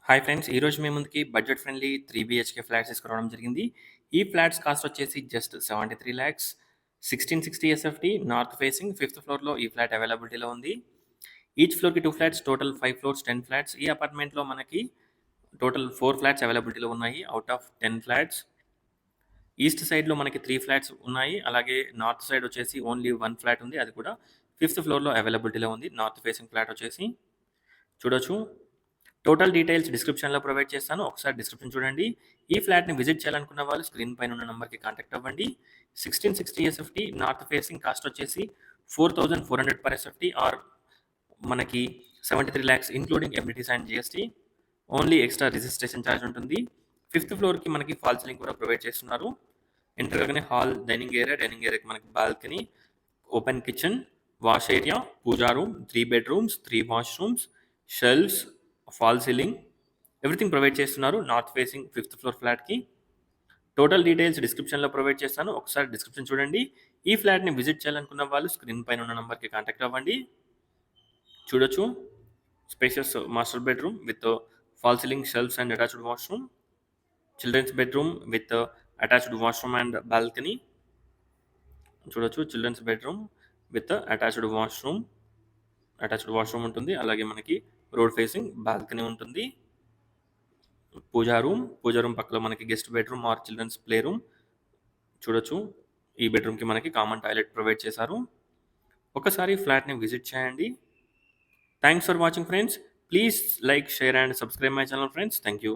Hi friends! ఈరోజు మీ ముందుకి budget friendly 3 BHK flats తీసుకురావడం జరిగింది. ఈ ఫ్లాట్స్ కాస్ట్ వచ్చేసి just 73,00,000 1660 SFT north facing fifth ఫ్లోర్‌లో ఈ ఫ్లాట్ అవైలబిలిటీలో ఉంది. ఈచ్ ఫ్లోర్‌కి 2 ఫ్లాట్స్ టోటల్ 5 ఫ్లోర్స్ 10 ఫ్లాట్స్. ఈ అపార్ట్మెంట్‌లో మనకి టోటల్ 4 ఫ్లాట్స్ అవైలబిలిటీలో ఉన్నాయి. Out of 10 flats. ఈస్ట్ సైడ్‌లో మనకి 3 ఫ్లాట్స్ ఉన్నాయి. అలాగే నార్త్ సైడ్ వచ్చేసి ఓన్లీ 1 ఫ్లాట్ ఉంది. అది కూడా ఫిఫ్త్ ఫ్లోర్‌లో అవైలబిలిటీలో ఉంది. నార్త్ ఫేసింగ్ ఫ్లాట్ వచ్చేసి చూడొచ్చు. టోటల్ డీటెయిల్స్ డిస్క్రిప్షన్‌లో ప్రొవైడ్ చేస్తాను. ఒకసారి డిస్క్రిప్షన్ చూడండి. ఈ ఫ్లాట్‌ని విజిట్ చేయాలనుకున్న వాళ్ళు స్క్రీన్ పైన ఉన్న నంబర్‌కి కాంటాక్ట్ అవ్వండి. 1660 ఎస్ఎఫ్టీ నార్త్ ఫేసింగ్ కాస్ట్ వచ్చేసి 4,400 పర్ ఎస్ఎఫ్టీ ఆర్ మనకి 73,00,000 including amenities and GST. Only extra registration charge ఉంటుంది. ఫిఫ్త్ ఫ్లోర్‌కి మనకి ఫాల్ సీలింగ్ కూడా ప్రొవైడ్ చేస్తున్నారు. ఎంటర్ అవ్వగానే హాల్, డైనింగ్ ఏరియాకి మనకి balcony, open kitchen, wash area, puja room, 3 bedrooms, 3 washrooms, shelves, fall ceiling everything provide చేస్తున్నారు. నార్త్ ఫేసింగ్ ఫిఫ్త్ ఫ్లోర్ ఫ్లాట్‌కి. టోటల్ డీటెయిల్స్ డిస్క్రిప్షన్‌లో ప్రొవైడ్ చేస్తాను. ఒకసారి డిస్క్రిప్షన్ చూడండి. ఈ ఫ్లాట్‌ని విజిట్ చేయాలనుకున్న వాళ్ళు స్క్రీన్ పైన ఉన్న నంబర్‌కి కాంటాక్ట్ అవ్వండి. చూడొచ్చు. Spacious master bedroom with fall ceiling, shelves and attached washroom. Children's bedroom with attached washroom and balcony. చూడొచ్చు. Children's bedroom with attached washroom ఉంటుంది. అలాగే మనకి రోడ్ ఫేసింగ్ బాల్కనీ ఉంటుంది. పూజా రూమ్ పక్కలో మనకి guest bedroom or children's play room చూడొచ్చు. ఈ బెడ్‌రూమ్‌కి మనకి కామన్ టాయిలెట్ ప్రొవైడ్ చేశారు. ఒకసారి ఫ్లాట్‌ని విజిట్ చేయండి. Thanks for watching friends. Please like, share and subscribe my channel friends. Thank you.